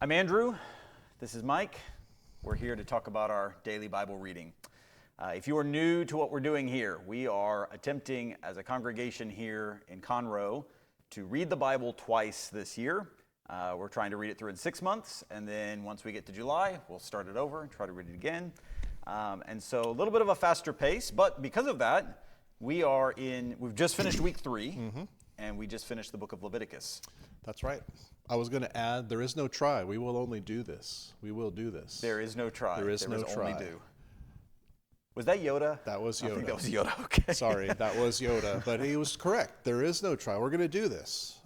I'm Andrew. This is Mike. We're here to talk about our daily Bible reading. If you are new to what we're doing here, we are attempting as a congregation here in Conroe to read the Bible twice this year. We're trying to read it through in 6 months, and then once we get to July, we'll start it over and try to read it again. And so a little bit of a faster pace, but because of that, we've just finished week 3, and we just finished the book of Leviticus. That's right. I was going to add, there is no try. We will only do this. We will do this. There is no try. There is no try. Only do. Was that Yoda? That was Yoda. I think that was Yoda, okay. Sorry, that was Yoda. But he was correct. There is no try. We're going to do this.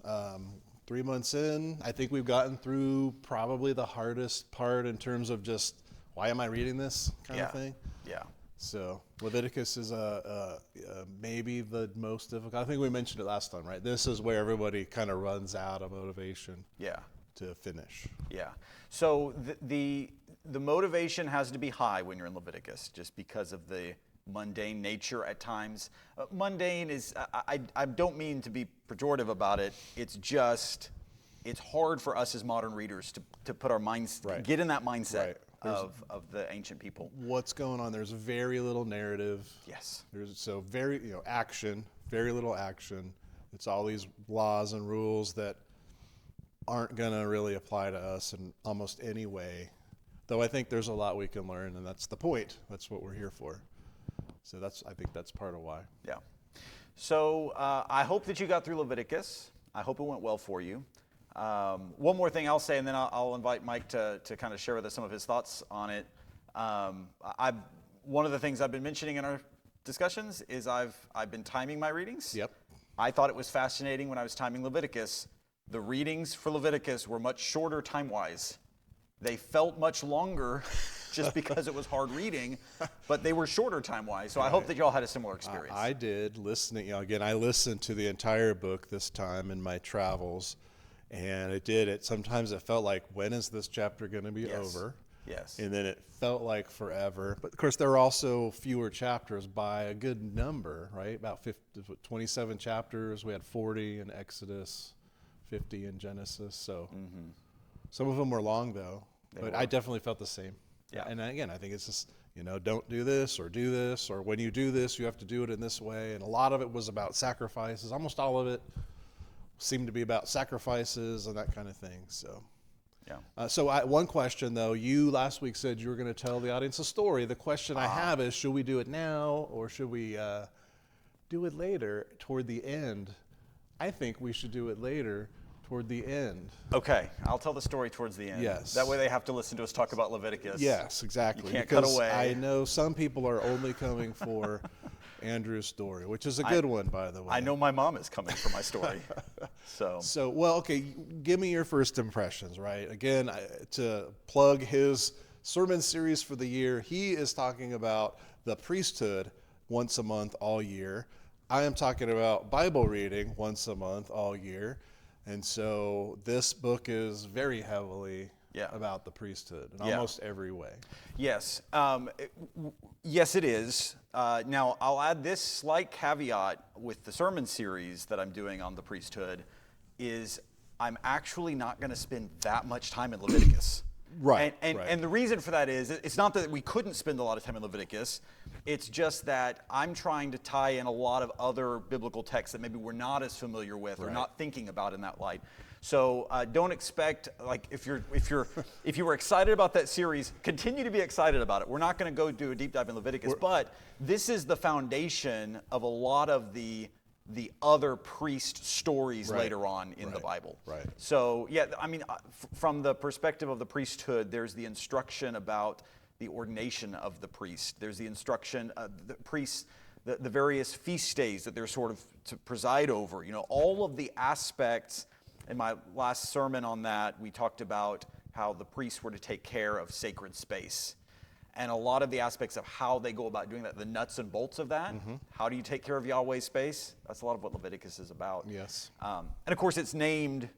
3 months in, I think we've gotten through probably the hardest part in terms of just, why am I reading this kind of thing? Yeah. So Leviticus is maybe the most difficult. I think we mentioned it last time, right? This is where everybody kind of runs out of motivation to finish. Yeah. So the motivation has to be high when you're in Leviticus, just because of the mundane nature at times. Mundane is, I don't mean to be pejorative about it. It's just, it's hard for us as modern readers to put our minds, get in that mindset. Of the ancient people. What's going on? There's very little narrative. Yes. There's action, very little action. It's all these laws and rules that aren't going to really apply to us in almost any way. Though I think there's a lot we can learn, and that's the point. That's what we're here for. So I think that's part of why. Yeah. So I hope that you got through Leviticus. I hope it went well for you. One more thing I'll say, and then I'll invite Mike to kind of share with us some of his thoughts on it. One of the things I've been mentioning in our discussions is I've been timing my readings. Yep. I thought it was fascinating when I was timing Leviticus. The readings for Leviticus were much shorter time-wise. They felt much longer just because it was hard reading, but they were shorter time-wise. So I hope that y'all had a similar experience. I did, listening. Again, I listened to the entire book this time in my travels. And sometimes it felt like, when is this chapter going to be over? Yes. And then it felt like forever. But of course, there are also fewer chapters by a good number, right? About 27 chapters. We had 40 in Exodus, 50 in Genesis. So some of them were long, though. But I definitely felt the same. Yeah. And again, I think it's just, don't do this, or when you do this, you have to do it in this way. And a lot of it was about sacrifices. Almost all of it seemed to be about sacrifices and that kind of thing. So, one question though, you last week said you were going to tell the audience a story. The question I have is, should we do it now or should we do it later toward the end? I think we should do it later toward the end. Okay, I'll tell the story towards the end. Yes. That way they have to listen to us talk about Leviticus. Yes, exactly. You can't cut away. I know some people are only coming for Andrew's story, which is a good one, by the way. I know my mom is coming for my story. Okay, give me your first impressions, right? Again, to plug his sermon series for the year, he is talking about the priesthood once a month all year. I am talking about Bible reading once a month all year. And so this book is very heavily about the priesthood in almost every way. Yes. Yes, it is. Now, I'll add this slight caveat with the sermon series that I'm doing on the priesthood is I'm actually not going to spend that much time in Leviticus. Right. And the reason for that is, it's not that we couldn't spend a lot of time in Leviticus. It's just that I'm trying to tie in a lot of other biblical texts that maybe we're not as familiar with or not thinking about in that light. So don't expect, like, if you were excited about that series, continue to be excited about it. We're not going to go do a deep dive in Leviticus, but this is the foundation of a lot of the other priest stories later on in the Bible. Right. So, from the perspective of the priesthood, there's the instruction about the ordination of the priest. There's the instruction of the priests, the various feast days that they're sort of to preside over. All of the aspects. In my last sermon on that, we talked about how the priests were to take care of sacred space. And a lot of the aspects of how they go about doing that, the nuts and bolts of that, how do you take care of Yahweh's space? That's a lot of what Leviticus is about. Yes. And of course, it's named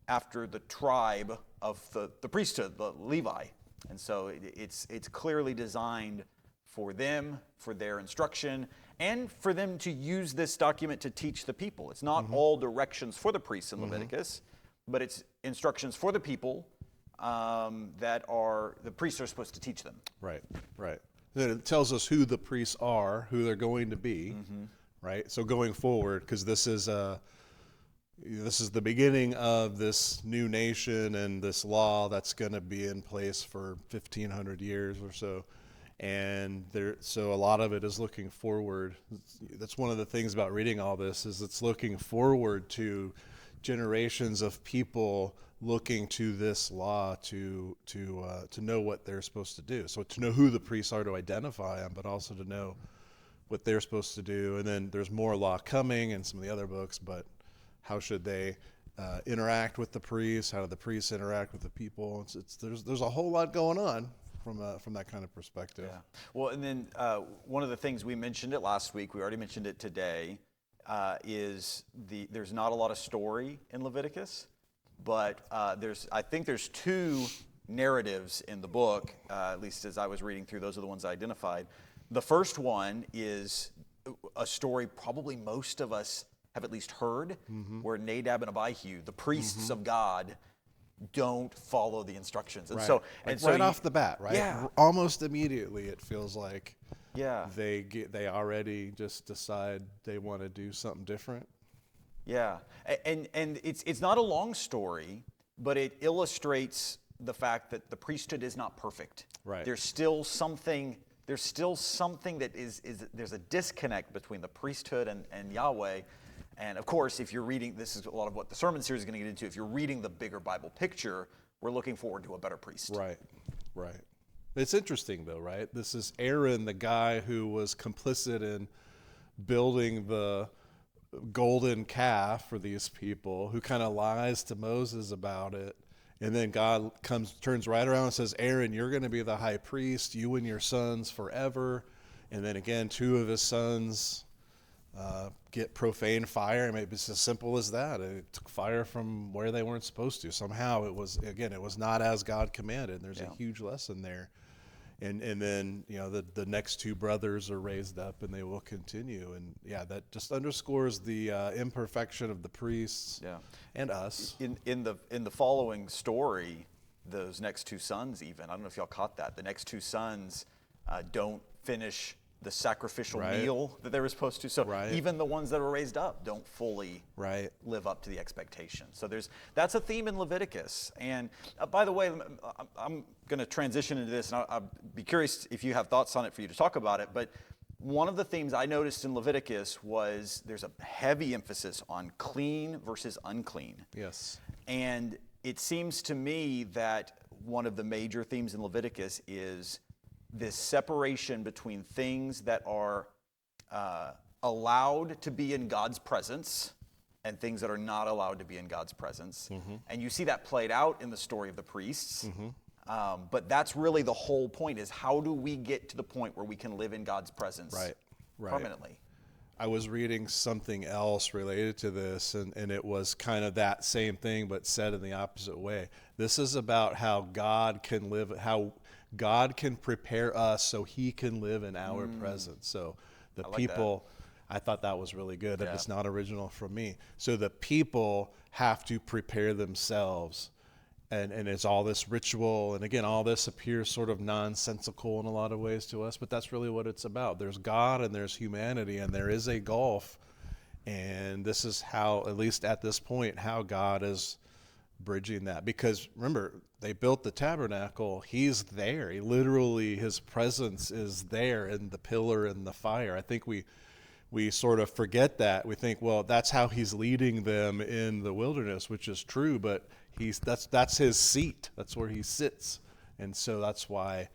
after the tribe of the priesthood, the Levi. And so it's clearly designed for them, for their instruction, and for them to use this document to teach the people. It's not all directions for the priests in Leviticus, but it's instructions for the people that are the priests are supposed to teach them. Right, right. Then it tells us who the priests are, who they're going to be, right? So going forward, because this is the beginning of this new nation and this law that's going to be in place for 1,500 years or so. And so a lot of it is looking forward. That's one of the things about reading all this, is it's looking forward to generations of people looking to this law to know what they're supposed to do. So to know who the priests are, to identify them, but also to know what they're supposed to do. And then there's more law coming in some of the other books, but how should they interact with the priests? How do the priests interact with the people? There's a whole lot going on from that kind of perspective. Yeah. Well, and then one of the things, we mentioned it last week, we already mentioned it today, is there's not a lot of story in Leviticus, but I think there's two narratives in the book, at least as I was reading through, those are the ones I identified. The first one is a story probably most of us have at least heard, where Nadab and Abihu, the priests of God, don't follow the instructions. And right. so, right off the bat, right? Yeah. Almost immediately it feels like yeah. they already just decide they want to do something different. Yeah. And it's not a long story, but it illustrates the fact that the priesthood is not perfect. Right. There's still something that there's a disconnect between the priesthood and Yahweh. And of course, if you're reading, this is a lot of what the sermon series is going to get into. If you're reading the bigger Bible picture, we're looking forward to a better priest. Right, right. It's interesting though, right? This is Aaron, the guy who was complicit in building the golden calf for these people, who kind of lies to Moses about it. And then God turns right around and says, Aaron, you're going to be the high priest, you and your sons forever. And then again, two of his sons get profane fire. Maybe it's as simple as that. It took fire from where they weren't supposed to. Somehow it was not as God commanded. There's a huge lesson there. And then, the next two brothers are raised up and they will continue. And that just underscores the imperfection of the priests and us. In the following story, those next two sons, even, I don't know if y'all caught that, the next two sons don't finish the sacrificial meal that they were supposed to. So even the ones that were raised up don't fully live up to the expectation. So that's a theme in Leviticus. And by the way, I'm going to transition into this, and I'll be curious if you have thoughts on it for you to talk about it. But one of the themes I noticed in Leviticus was there's a heavy emphasis on clean versus unclean. Yes. And it seems to me that one of the major themes in Leviticus is this separation between things that are allowed to be in God's presence and things that are not allowed to be in God's presence. And you see that played out in the story of the priests. But that's really the whole point, is how do we get to the point where we can live in God's presence permanently? I was reading something else related to this, and it was kind of that same thing, but said in the opposite way. This is about how God can live, how God can prepare us so he can live in our presence. So the people, I thought that was really good, that it's not original from me. So the people have to prepare themselves. And it's all this ritual. And again, all this appears sort of nonsensical in a lot of ways to us, but that's really what it's about. There's God and there's humanity, and there is a gulf. And this is how, at least at this point, how God is bridging that. Because remember, they built the tabernacle. He's there. His presence is there in the pillar and the fire. I think we sort of forget that. We think, well, that's how he's leading them in the wilderness, which is true, but that's his seat. That's where he sits. And so that's why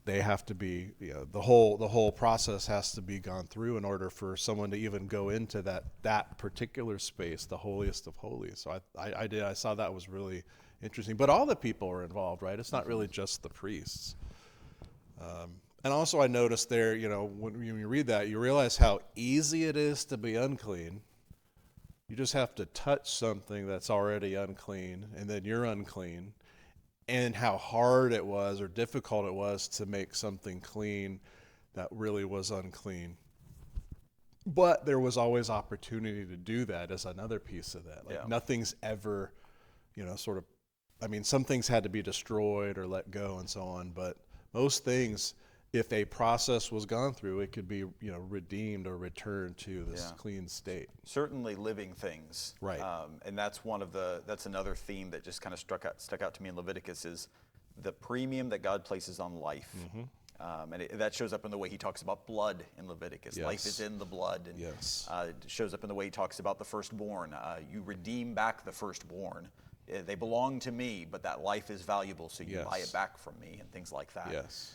they have to be, the whole process has to be gone through in order for someone to even go into that particular space, the holiest of holies. So I saw that was really interesting. But all the people are involved, right? It's not really just the priests. And also I noticed there, when you read that, you realize how easy it is to be unclean. You just have to touch something that's already unclean, and then you're unclean. And how hard it was or difficult it was to make something clean that really was unclean. But there was always opportunity to do that as another piece of that. Nothing's ever, sort of I mean, some things had to be destroyed or let go and so on, but most things, if a process was gone through, it could be, redeemed or returned to this clean state. Certainly living things. Right. And that's that's another theme that just kind of stuck out to me in Leviticus is the premium that God places on life. And that shows up in the way he talks about blood in Leviticus. Yes. Life is in the blood. And, Yes. it shows up in the way he talks about the firstborn. You redeem back the firstborn. They belong to me, but that life is valuable, so you buy it back from me, and things like that. Yes.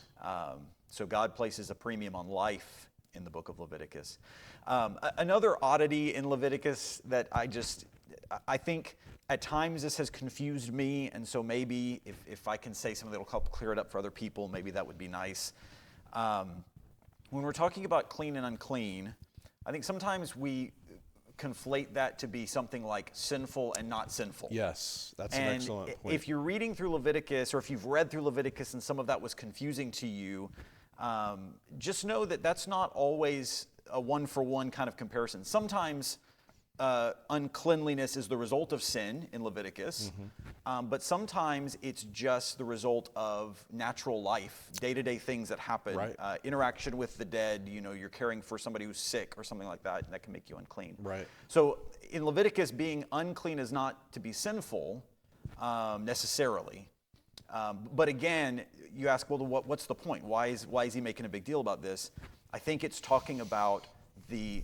So God places a premium on life in the book of Leviticus. Another oddity in Leviticus that I think at times this has confused me, and so maybe if I can say something that will help clear it up for other people, maybe that would be nice. When we're talking about clean and unclean, I think sometimes we conflate that to be something like sinful and not sinful. Yes, that's an excellent point. If you're reading through Leviticus, or if you've read through Leviticus and some of that was confusing to you, just know that that's not always a one-for-one kind of comparison. Sometimes uncleanliness is the result of sin in Leviticus, but sometimes it's just the result of natural life, day-to-day things that happen, Right. Interaction with the dead. You're caring for somebody who's sick or something like that, and that can make you unclean. Right. So in Leviticus, being unclean is not to be sinful necessarily. But again, you ask, well, what's the point? Why is he making a big deal about this? I think it's talking about the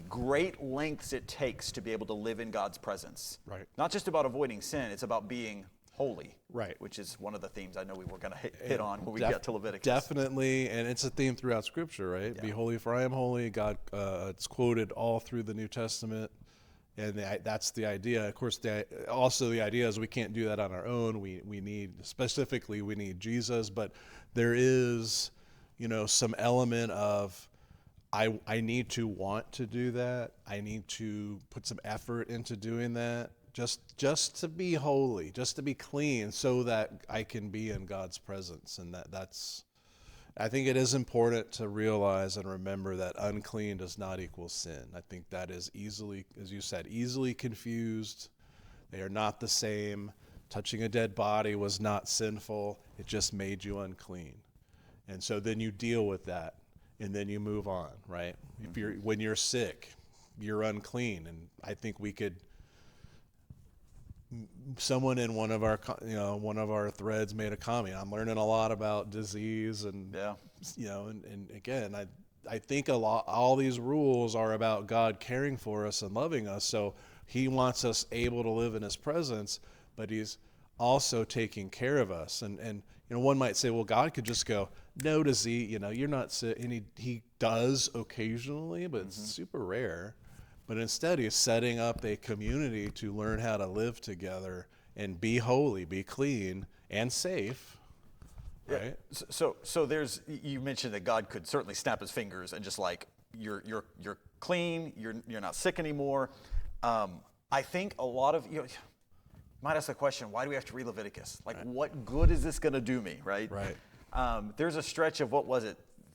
great lengths it takes to be able to live in God's presence. Right. Not just about avoiding sin, it's about being holy. Right. Which is one of the themes I know we were going to hit on when we get to Leviticus. Definitely, and it's a theme throughout Scripture, right? Yeah. Be holy for I am holy. God, it's quoted all through the New Testament, and that's the idea. Of course, also the idea is we can't do that on our own. We need Jesus, but there is, some element of I need to want to do that. I need to put some effort into doing that, just to be holy, just to be clean, so that I can be in God's presence. And that's, I think it is important to realize and remember that unclean does not equal sin. I think that is easily, as you said, easily confused. They are not the same. Touching a dead body was not sinful. It just made you unclean. And so then you deal with that. And then you move on, right? When you're sick, you're unclean, and I think someone in one of our threads made a comment. I'm learning a lot about disease, and and again, I think all these rules are about God caring for us and loving us. So He wants us able to live in His presence, but He's also taking care of us. And one might say, well, God could just go, no to Z, you're not sick. And he does occasionally, but it's super rare. But instead, he's setting up a community to learn how to live together and be holy, be clean, and safe. Right? So you mentioned that God could certainly snap his fingers and just like, you're clean, you're not sick anymore. I think a lot of, might ask the question, why do we have to read Leviticus? Like, what good is this going to do me, right? Right. There's a stretch of,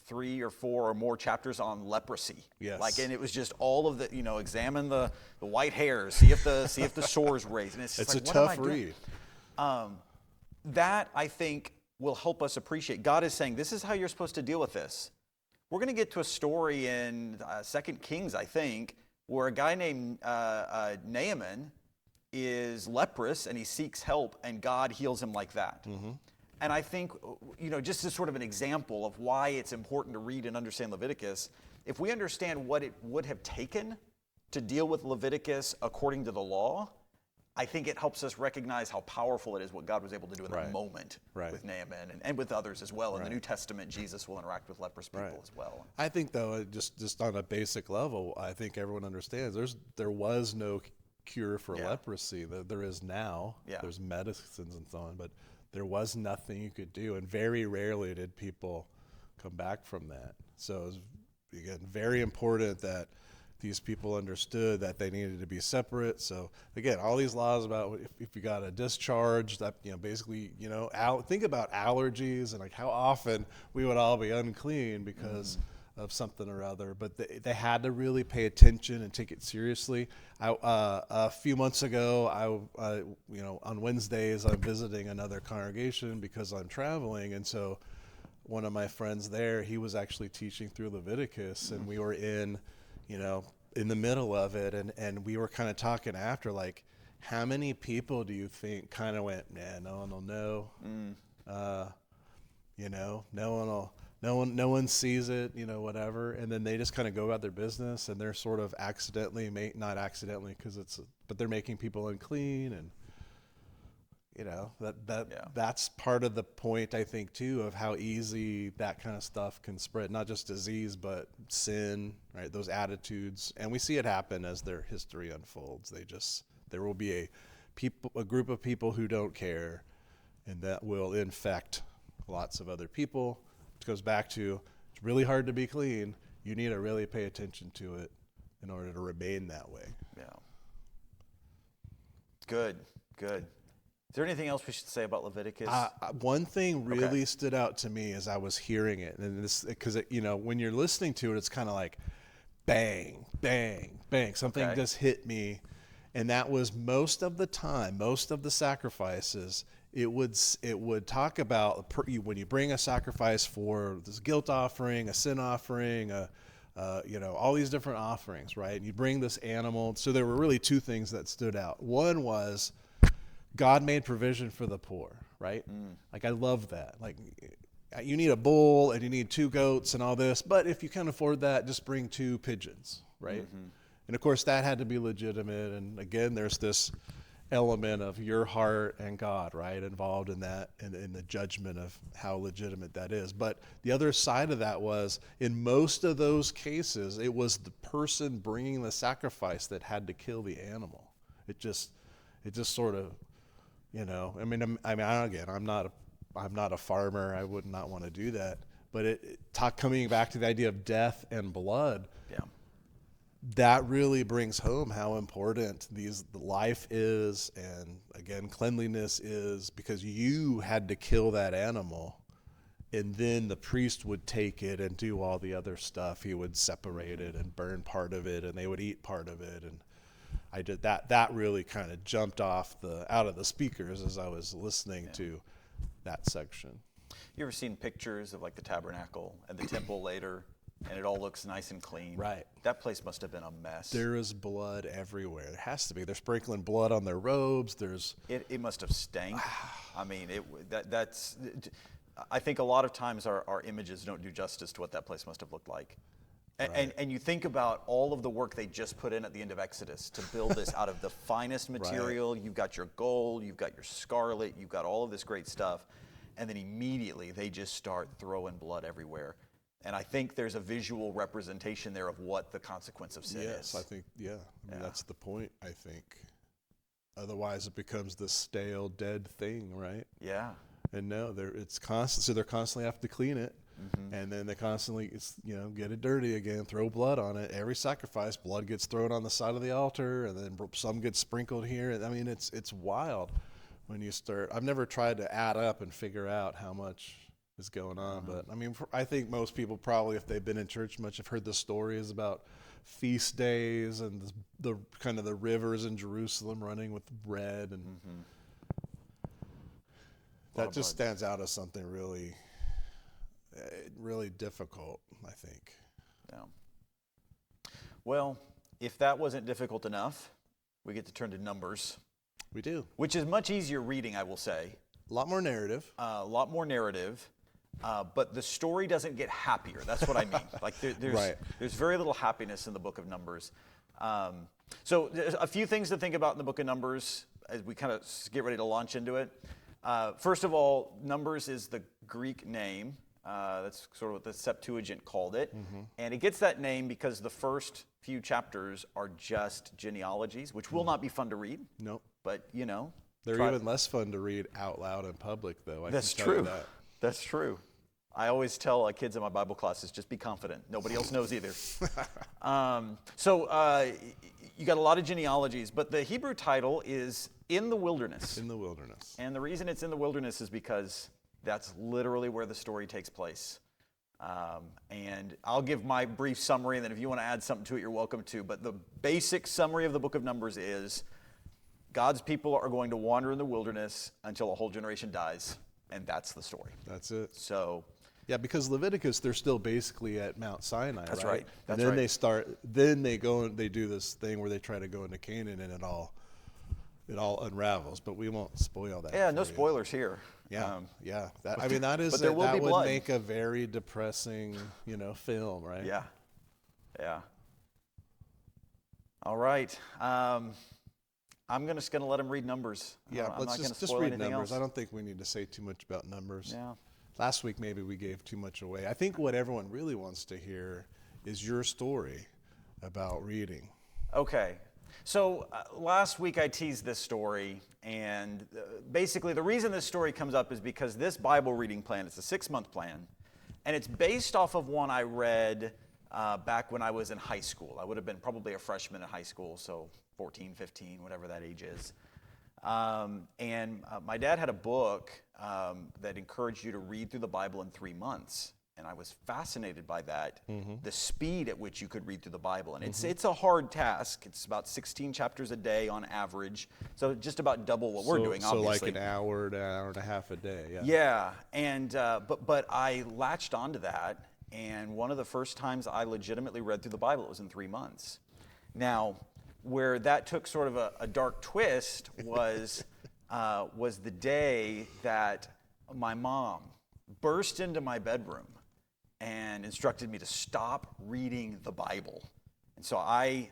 3 or 4 or more chapters on leprosy. Yes. And it was just all of the, examine the white hairs, see if the sore's raised. And it's just It's like, a what tough am I doing? read. That, I think, will help us appreciate. God is saying, this is how you're supposed to deal with this. We're going to get to a story in 2 Kings, I think, where a guy named Naaman is leprous and he seeks help, and God heals him like that. And I think, just as sort of an example of why it's important to read and understand Leviticus, if we understand what it would have taken to deal with Leviticus according to the law, I think it helps us recognize how powerful it is what God was able to do in that moment with Naaman and with others as well. In the New Testament, Jesus will interact with leprous people as well. I think, though, just on a basic level, I think everyone understands there was no cure for leprosy. There is now. There's medicines and so on, but there was nothing you could do, and very rarely did people come back from that. So it was, again, very important that these people understood that they needed to be separate. So again, all these laws about if you got a discharge, that basically think about allergies and like how often we would all be unclean because of something or other, but they had to really pay attention and take it seriously. A few months ago, on Wednesdays, I'm visiting another congregation because I'm traveling, and so one of my friends there, he was actually teaching through Leviticus, and we were in the middle of it, and we were kind of talking after, like, how many people do you think kind of went, nah, no one will know, no one sees it, whatever, and then they just kind of go about their business, and they're sort of not accidentally, but they're making people unclean, and that's part of the point, I think, too, of how easy that kind of stuff can spread, not just disease, but sin, right? Those attitudes. And we see it happen as their history unfolds. There will be a group of people who don't care, and that will infect lots of other people, which goes back to, it's really hard to be clean. You need to really pay attention to it in order to remain that way. Yeah. Good. Is there anything else we should say about Leviticus? One thing really stood out to me as I was hearing it, and this because when you're listening to it, it's kind of like bang, bang, bang. Something just hit me, and that was most of the sacrifices. It would talk about when you bring a sacrifice for this guilt offering, a sin offering, all these different offerings, right? And you bring this animal. So there were really two things that stood out. One was God made provision for the poor, right? Like, I love that. Like, you need a bull and you need 2 goats and all this, but if you can't afford that, just bring 2 pigeons, right? Mm-hmm. And of course, that had to be legitimate. And again, there's this element of your heart and God, right, involved in that, and in the judgment of how legitimate that is. But the other side of that was, in most of those cases, it was the person bringing the sacrifice that had to kill the animal. It just sort of, I'm not a farmer. I would not want to do that. But coming back to the idea of death and blood, that really brings home how important life is, and again, cleanliness is, because you had to kill that animal, and then the priest would take it and do all the other stuff. He would separate it and burn part of it, and they would eat part of it. And I did that. That really kind of jumped out of the speakers as I was listening to that section. You ever seen pictures of like the tabernacle and the temple later, and it all looks nice and clean? Right. That place must have been a mess. There is blood everywhere. It has to be. They're sprinkling blood on their robes. It must have stank. I mean, that's. I think a lot of times our images don't do justice to what that place must have looked like. And you think about all of the work they just put in at the end of Exodus to build this out of the finest material. Right. You've got your gold, you've got your scarlet, you've got all of this great stuff. And then immediately they just start throwing blood everywhere. And I think there's a visual representation there of what the consequence of sin is. Yes, I think, that's the point, I think. Otherwise it becomes this stale, dead thing, right? Yeah. And no, it's constant. So they're constantly have to clean it. Mm-hmm. And then they constantly, get it dirty again, throw blood on it. Every sacrifice, blood gets thrown on the side of the altar, and then some gets sprinkled here. I mean, it's wild when you start. I've never tried to add up and figure out how much is going on, but I mean, I think most people probably, if they've been in church much, have heard the stories about feast days and the kind of the rivers in Jerusalem running with red, and that just stands out as something really difficult, I think. Yeah. Well, if that wasn't difficult enough, we get to turn to Numbers. We do. Which is much easier reading, I will say. A lot more narrative. But the story doesn't get happier. That's what I mean. Like there's very little happiness in the book of Numbers. So there's a few things to think about in the book of Numbers as we kind of get ready to launch into it. First of all, Numbers is the Greek name. That's sort of what the Septuagint called it. Mm-hmm. And it gets that name because the first few chapters are just genealogies, which will not be fun to read. Nope. But, They're even less fun to read out loud in public, though. That's true. That's true. I always tell kids in my Bible classes, just be confident. Nobody else knows either. So you got a lot of genealogies, but the Hebrew title is In the Wilderness. In the Wilderness. And the reason it's in the wilderness is because that's literally where the story takes place. And I'll give my brief summary, and then if you want to add something to it, you're welcome to. But the basic summary of the book of Numbers is God's people are going to wander in the wilderness until a whole generation dies, and that's the story. That's it. So, yeah, because Leviticus, they're still basically at Mount Sinai, that's right? right. That's and then right. then they go and they do this thing where they try to go into Canaan, and it all unravels. But we won't spoil that. Yeah, no for you. spoilers here. Yeah, yeah. That is but there will that be would blood. make a very depressing, film, right? Yeah, yeah. All right. I'm just going to let him read Numbers. Yeah, I'm let's not gonna just spoil read anything Numbers. else. I don't think we need to say too much about Numbers. Yeah. Last week maybe we gave too much away. I think what everyone really wants to hear is your story about reading. Okay. So last week I teased this story, and basically the reason this story comes up is because this Bible reading plan, it's a 6-month plan, and it's based off of one I read back when I was in high school. I would have been probably a freshman in high school, so 14, 15, whatever that age is. And my dad had a book that encouraged you to read through the Bible in 3 months. And I was fascinated by that, the speed at which you could read through the Bible. And it's a hard task. It's about 16 chapters a day on average. So just about double what we're doing, obviously. So like an hour to hour and a half a day, yeah. Yeah, and but I latched onto that. And one of the first times I legitimately read through the Bible, it was in 3 months. Now, where that took sort of a dark twist was the day that my mom burst into my bedroom and instructed me to stop reading the Bible. And so I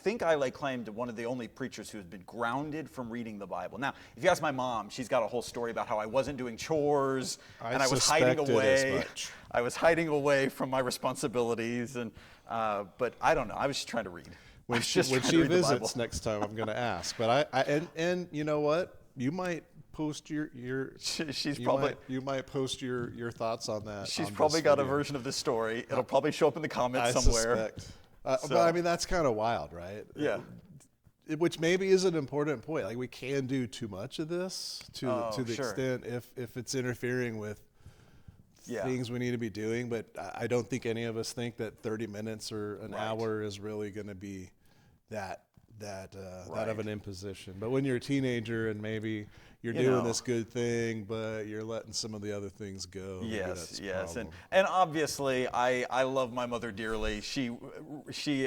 think I lay claim to one of the only preachers who has been grounded from reading the Bible. Now, if you ask my mom, she's got a whole story about how I wasn't doing chores and I was hiding away. I was hiding away from my responsibilities, and but I don't know. I was just trying to read. When she visits next time, I'm going to ask. But and you know what? You might post your you might post your thoughts on that. She's probably got a version of this story. It'll probably show up in the comments somewhere. Suspect. But I mean, that's kind of wild, right? Yeah. Which maybe is an important point. Like, we can do too much of this to the extent if it's interfering with things we need to be doing. But I don't think any of us think that 30 minutes or an hour is really going to be that of an imposition. But when you're a teenager and maybe you're doing this good thing, but you're letting some of the other things go. Yes. And obviously, I love my mother dearly. She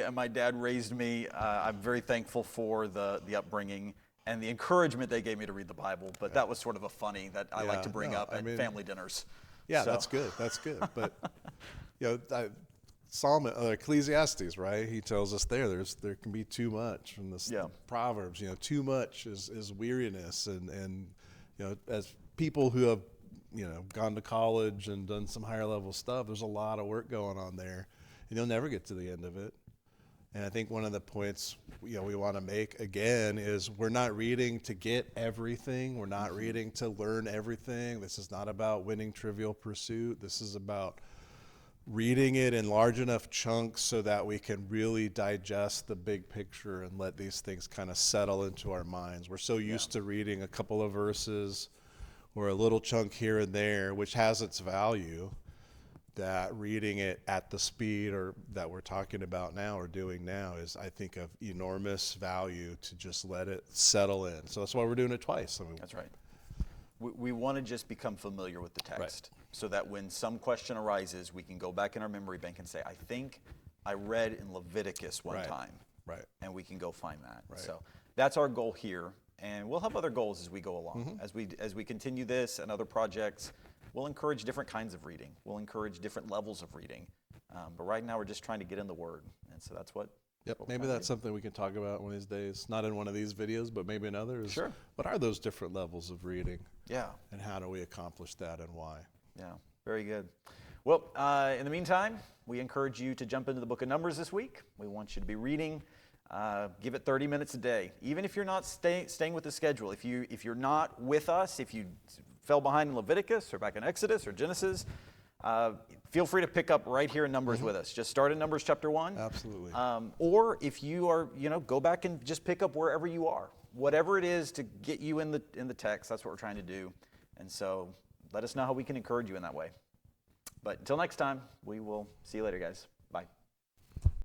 and my dad raised me. I'm very thankful for the upbringing and the encouragement they gave me to read the Bible. But that was sort of a funny that I like to bring up at family dinners. Yeah, so. That's good. But Ecclesiastes, right? He tells us there can be too much from this Proverbs. Too much is weariness, and as people who have gone to college and done some higher level stuff, there's a lot of work going on there, and you'll never get to the end of it. And I think one of the points we want to make again is we're not reading to get everything. We're not reading to learn everything. This is not about winning Trivial Pursuit. This is about reading it in large enough chunks so that we can really digest the big picture and let these things kind of settle into our minds. We're so used to reading a couple of verses or a little chunk here and there, which has its value, that reading it at the speed or that we're talking about now or doing now is, I think, of enormous value to just let it settle in. So that's why we're doing it twice. That's right. We want to just become familiar with the text so that when some question arises, we can go back in our memory bank and say, I think I read in Leviticus one time. Right. And we can go find that. Right. So that's our goal here. And we'll have other goals as we go along. As we continue this and other projects, we'll encourage different kinds of reading. We'll encourage different levels of reading. But right now we're just trying to get in the Word. And so that's what maybe that's something we can talk about one of these days. Not in one of these videos, but maybe in others. Sure. What are those different levels of reading? Yeah. And how do we accomplish that and why? Yeah, very good. Well, in the meantime, we encourage you to jump into the book of Numbers this week. We want you to be reading. Give it 30 minutes a day. Even if you're not staying with the schedule, if you're not with us, if you fell behind in Leviticus or back in Exodus or Genesis, feel free to pick up right here in Numbers with us. Just start in Numbers chapter 1. Absolutely. Or if you are, go back and just pick up wherever you are. Whatever it is to get you in the text, that's what we're trying to do. And so let us know how we can encourage you in that way. But until next time, we will see you later, guys.